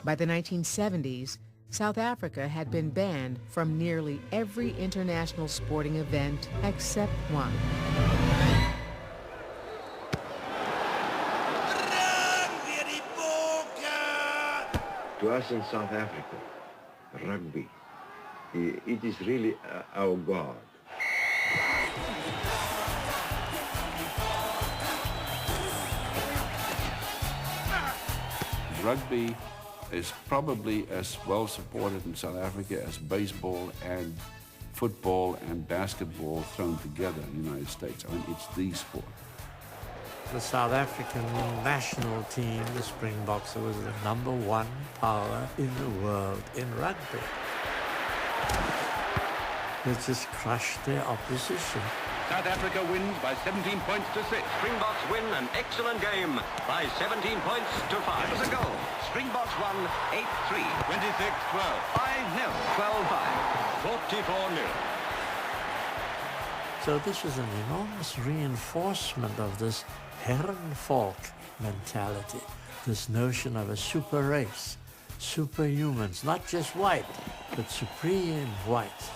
By the 1970s, South Africa had been banned from nearly every international sporting event except one. To us in South Africa, rugby, it is really our God. Rugby is probably as well supported in South Africa as baseball and football and basketball thrown together in the United States. I mean, it's the sport. The South African national team, the Springboks, was the #1 power in the world in rugby. They just crushed their opposition. South Africa wins by 17 points to 6. Springboks win an excellent game by 17 points to 5. It was a goal. Springboks won 8-3. 26-12. 5-0. 12-5. 44-0. So this was an enormous reinforcement of this Herrenvolk mentality, this notion of a super race, superhumans, not just white, but supreme white.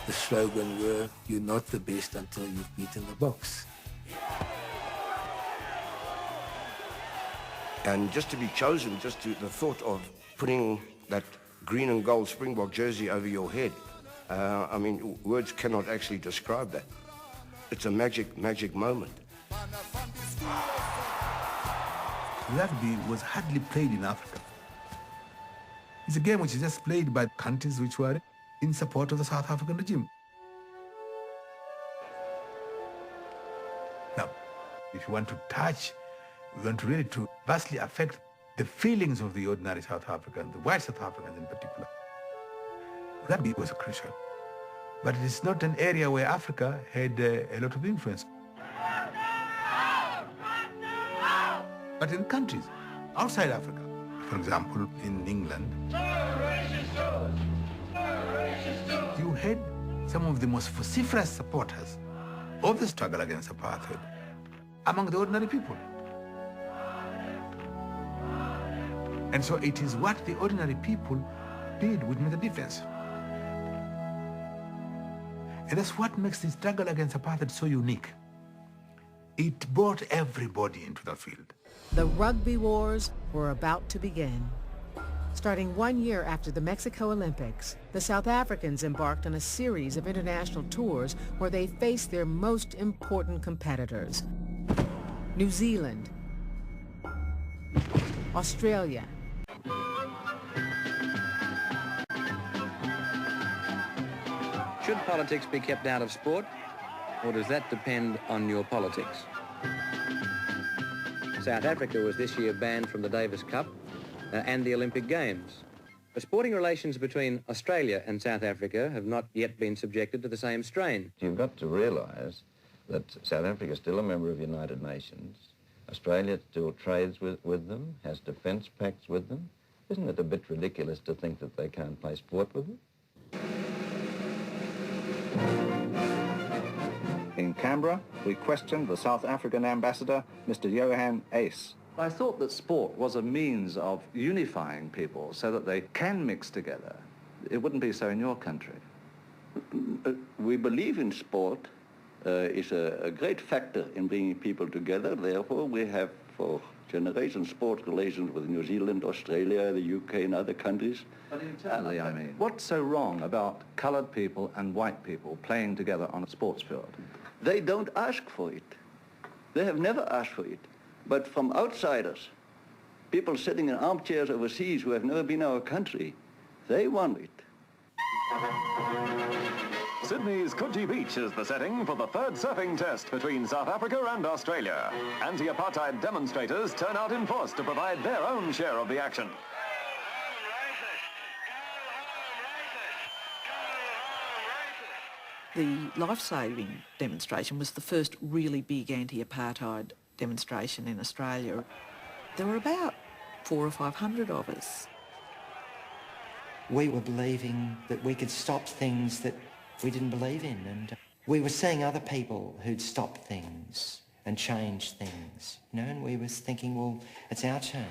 The slogan were, "You're not the best until you've beaten the box." And just to be chosen, the thought of putting that green and gold Springbok jersey over your head, I mean, words cannot actually describe that. It's a magic moment. Rugby was hardly played in Africa. It's a game which is just played by countries which were in support of the South African regime. Now, if you want to touch, you want to really to vastly affect the feelings of the ordinary South Africans, the white South Africans in particular, rugby was crucial. But it is not an area where Africa had a lot of influence. But in countries outside Africa, for example, in England, you had some of the most vociferous supporters of the struggle against apartheid among the ordinary people. And so it is what the ordinary people did which made the difference. And that's what makes the struggle against apartheid so unique. It brought everybody into the field. The rugby wars were about to begin. Starting 1 year after the Mexico Olympics, the South Africans embarked on a series of international tours where they faced their most important competitors: New Zealand, Australia, Should politics be kept out of sport, or does that depend on your politics? South Africa was this year banned from the Davis Cup and the Olympic Games. The sporting relations between Australia and South Africa have not yet been subjected to the same strain. You've got to realise that South Africa is still a member of the United Nations. Australia still trades with them, has defence pacts with them. Isn't it a bit ridiculous to think that they can't play sport with them? In Canberra, we questioned the South African ambassador, Mr. Johan Ace. I thought that sport was a means of unifying people so that they can mix together. It wouldn't be so in your country. We believe in sport. It's a great factor in bringing people together. Therefore, we have for generations sport relations with New Zealand, Australia, the UK and other countries. But internally, I mean, what's so wrong about coloured people and white people playing together on a sports field? They don't ask for it. They have never asked for it. But from outsiders, people sitting in armchairs overseas who have never been in our country, they want it. Sydney's Coogee Beach is the setting for the third surfing test between South Africa and Australia. Anti-Apartheid demonstrators turn out in force to provide their own share of the action. The life-saving demonstration was the first really big anti-apartheid demonstration in Australia. There were about 400 or 500 of us. We were believing that we could stop things that we didn't believe in, and we were seeing other people who'd stopped things and changed things, you know, and we were thinking, well, it's our turn.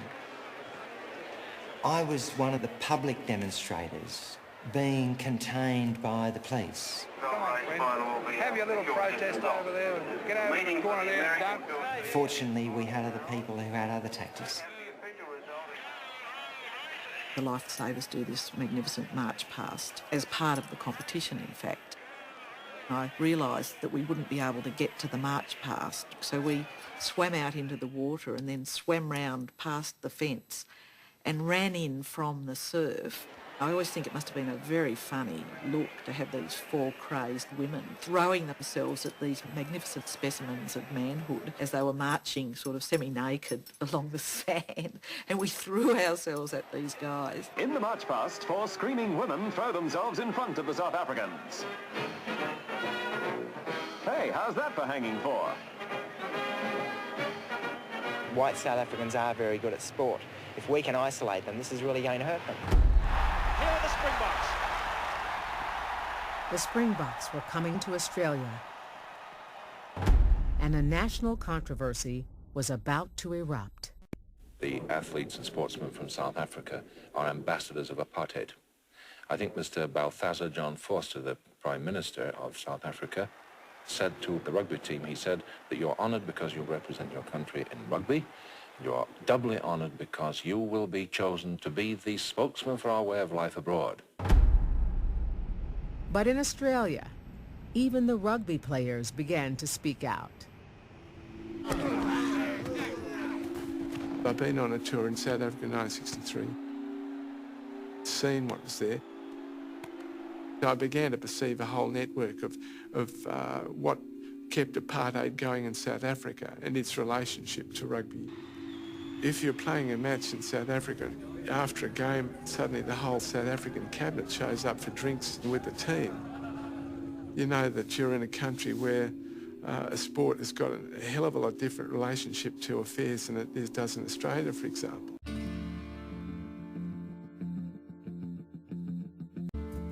I was one of the public demonstrators being contained by the police. Come on, friend. Have your little protest over there and get over to the corner there and don't. Fortunately, we had other people who had other tactics. The lifesavers do this magnificent march past as part of the competition, in fact. I realised that we wouldn't be able to get to the march past, so we swam out into the water and then swam round past the fence and ran in from the surf. I always think it must have been a very funny look to have these four crazed women throwing themselves at these magnificent specimens of manhood as they were marching sort of semi-naked along the sand, and we threw ourselves at these guys. In the march past, four screaming women throw themselves in front of the South Africans. Hey, how's that for hanging for? White South Africans are very good at sport. If we can isolate them, this is really going to hurt them. Here are the Springboks. The Springboks were coming to Australia, and a national controversy was about to erupt. The athletes and sportsmen from South Africa are ambassadors of apartheid. I think Mr. Balthazar John Forster, the Prime Minister of South Africa, said to the rugby team, he said that you're honoured because you represent your country in rugby. You're doubly honoured because you will be chosen to be the spokesman for our way of life abroad. But in Australia, even the rugby players began to speak out. I've been on a tour in South Africa in 1963, seen what was there. I began to perceive a whole network of what kept apartheid going in South Africa and its relationship to rugby. If you're playing a match in South Africa, after a game, suddenly the whole South African cabinet shows up for drinks with the team. You know that you're in a country where a sport has got a hell of a lot different relationship to affairs than it does in Australia, for example.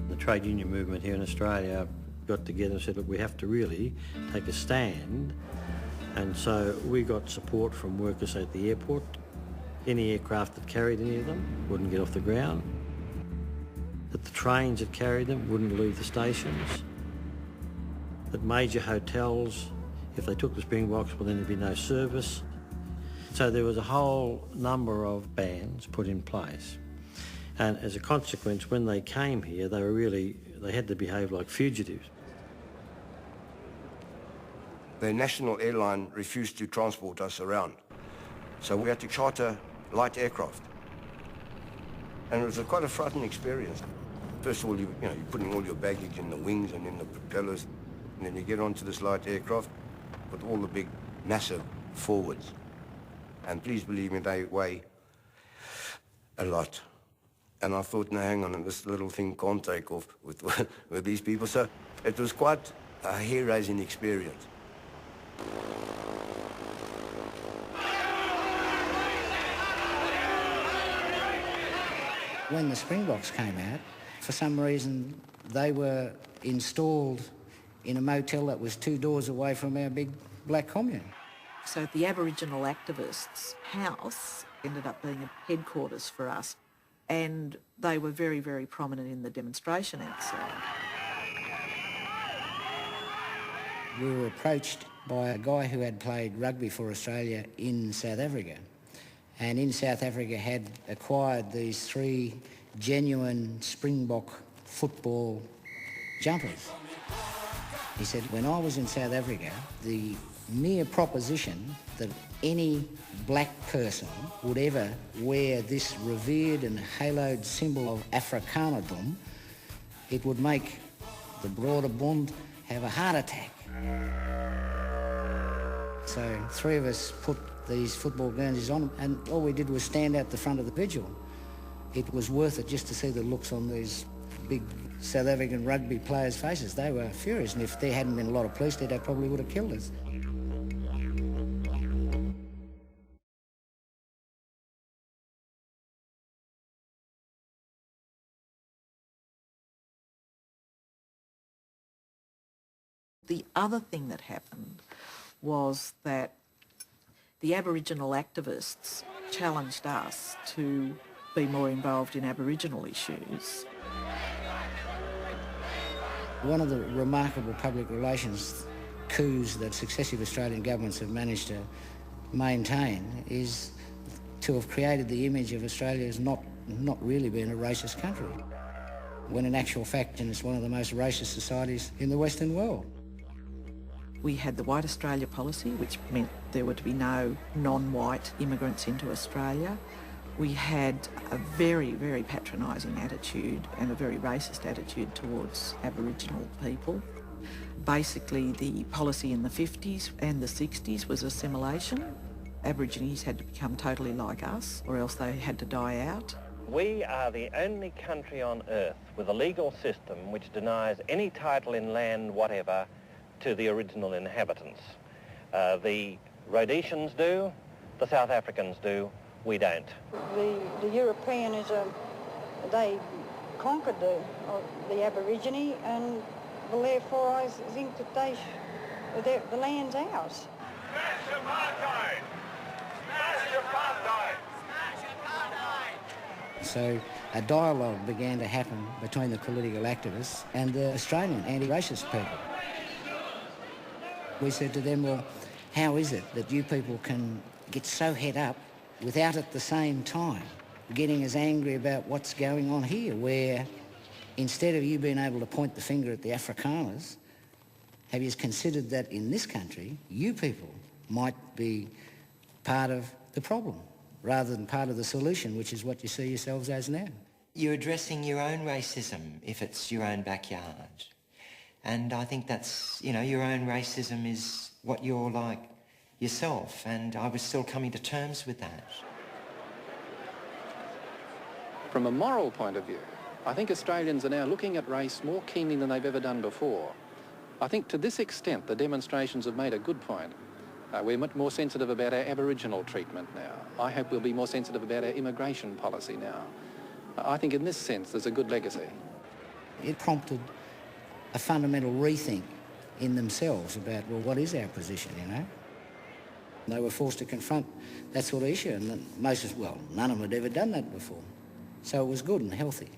The trade union movement here in Australia got together and said, look, we have to really take a stand. And so we got support from workers at the airport. Any aircraft that carried any of them wouldn't get off the ground. That the trains that carried them wouldn't leave the stations. That major hotels, if they took the Springboks, well, then there'd be no service. So there was a whole number of bans put in place. And as a consequence, when they came here, they had to behave like fugitives. The national airline refused to transport us around, so we had to charter light aircraft. And it was quite a frightening experience. First of all, you're putting all your baggage in the wings and in the propellers, and then you get onto this light aircraft with all the big, massive forwards. And please believe me, they weigh a lot. And I thought, no, hang on, this little thing can't take off with these people. So it was quite a hair-raising experience. When the Springboks came out, for some reason they were installed in a motel that was 2 doors away from our big black commune. So the Aboriginal activists' house ended up being a headquarters for us, and they were very, very prominent in the demonstration outside. We were approached by a guy who had played rugby for Australia in South Africa, and in South Africa had acquired these 3 genuine Springbok football jumpers. He said, when I was in South Africa, the mere proposition that any black person would ever wear this revered and haloed symbol of Afrikanerdom, it would make the broader Bund have a heart attack. So 3 of us put these football guernseys on, and all we did was stand out the front of the vigil. It was worth it just to see the looks on these big South African rugby players' faces. They were furious, and if there hadn't been a lot of police there, they probably would have killed us. The other thing that happened was that the Aboriginal activists challenged us to be more involved in Aboriginal issues. One of the remarkable public relations coups that successive Australian governments have managed to maintain is to have created the image of Australia as not really being a racist country, when in actual fact it's one of the most racist societies in the Western world. We had the White Australia policy, which meant there were to be no non-white immigrants into Australia. We had a very, very patronising attitude and a very racist attitude towards Aboriginal people. Basically, the policy in the 50s and the 60s was assimilation. Aborigines had to become totally like us, or else they had to die out. We are the only country on earth with a legal system which denies any title in land whatever to the original inhabitants. The Rhodesians do, the South Africans do, we don't. The Europeanism, they conquered the Aborigine, and therefore I think that the land's ours. Smash apartheid! Smash apartheid! So a dialogue began to happen between the political activists and the Australian anti-racist people. We said to them, well, how is it that you people can get so head up without at the same time getting as angry about what's going on here, where instead of you being able to point the finger at the Afrikaners, have you considered that in this country, you people might be part of the problem rather than part of the solution, which is what you see yourselves as now? You're addressing your own racism if it's your own backyard. And I think that's, your own racism is what you're like yourself, and I was still coming to terms with that. From a moral point of view, I think Australians are now looking at race more keenly than they've ever done before. I think to this extent the demonstrations have made a good point. We're much more sensitive about our Aboriginal treatment now. I hope we'll be more sensitive about our immigration policy now. I think in this sense there's a good legacy. It prompted a fundamental rethink in themselves about, well, what is our position, They were forced to confront that sort of issue, and none of them had ever done that before. So it was good and healthy.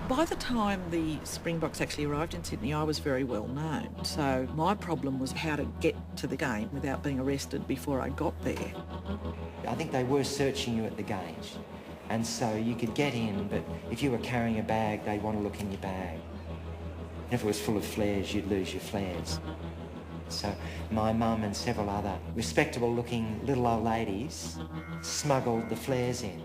By the time the Springboks actually arrived in Sydney, I was very well known. So my problem was how to get to the game without being arrested before I got there. I think they were searching you at the gate. And so you could get in, but if you were carrying a bag, they'd want to look in your bag. If it was full of flares, you'd lose your flares. So my mum and several other respectable-looking little old ladies smuggled the flares in.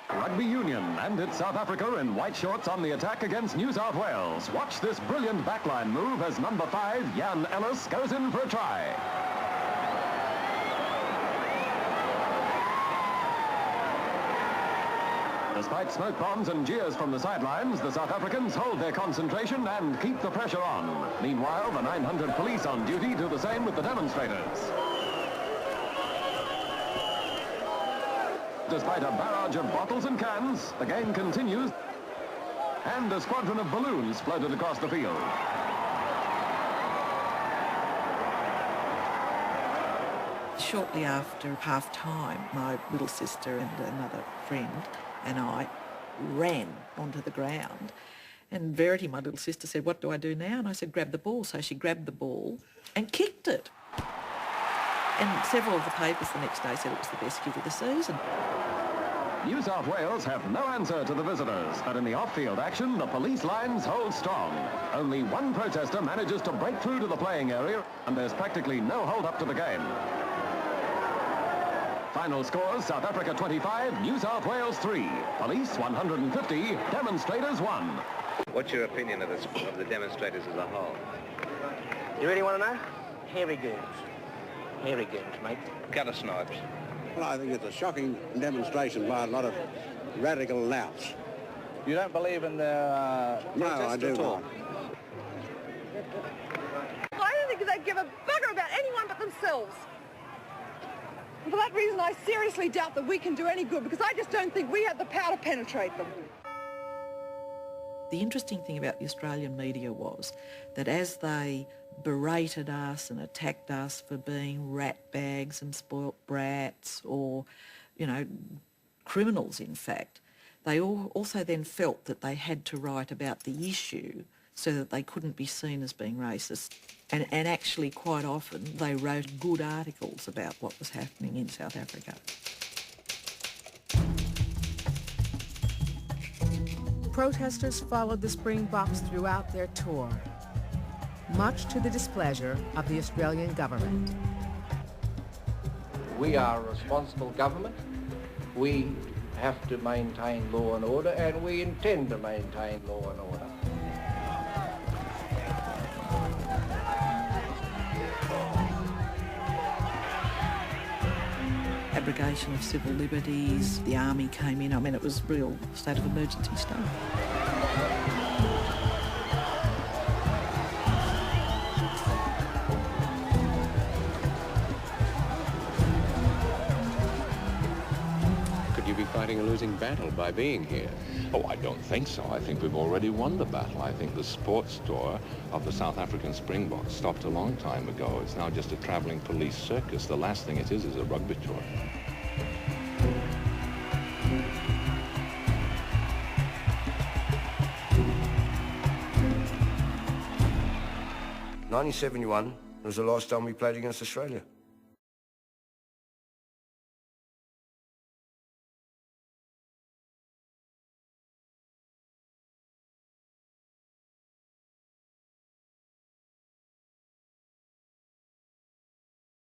Rugby Union and its South Africa in white shorts on the attack against New South Wales. Watch this brilliant backline move as number 5, Jan Ellis, goes in for a try. Despite smoke bombs and jeers from the sidelines, the South Africans hold their concentration and keep the pressure on. Meanwhile, the 900 police on duty do the same with the demonstrators. Despite a barrage of bottles and cans, the game continues, and a squadron of balloons floated across the field. Shortly after half-time, my little sister and another friend and I ran onto the ground, and Verity, my little sister, said, "What do I do now?" And I said, "Grab the ball." So she grabbed the ball and kicked it. And several of the papers the next day said it was the best kick of the season. New South Wales have no answer to the visitors, but in the off-field action, the police lines hold strong. Only one protester manages to break through to the playing area, and there's practically no hold-up to the game. Final scores, South Africa 25, New South Wales 3. Police 150, demonstrators 1. What's your opinion of the demonstrators as a whole? You really want to know? Hairy goons. Hairy goons, mate. Gutter snipes. Well, I think it's a shocking demonstration by a lot of radical louts. You don't believe in the No, I do not. I don't think they give a bugger about anyone but themselves. For that reason, I seriously doubt that we can do any good, because I just don't think we have the power to penetrate them. The interesting thing about the Australian media was that as they berated us and attacked us for being rat bags and spoilt brats, or, you know, criminals in fact, they also then felt that they had to write about the issue so that they couldn't be seen as being racist. And actually quite often they wrote good articles about what was happening in South Africa. Protesters followed the Springboks throughout their tour, much to the displeasure of the Australian government. We are a responsible government. We have to maintain law and order, and we intend to maintain law and order. Abrogation of civil liberties, the army came in. I mean, it was real state of emergency stuff. Could you be fighting a losing battle by being here? Oh, I don't think so. I think we've already won the battle. I think the sports tour of the South African Springbok stopped a long time ago. It's now just a travelling police circus. The last thing it is a rugby tour. 1971 was the last time we played against Australia.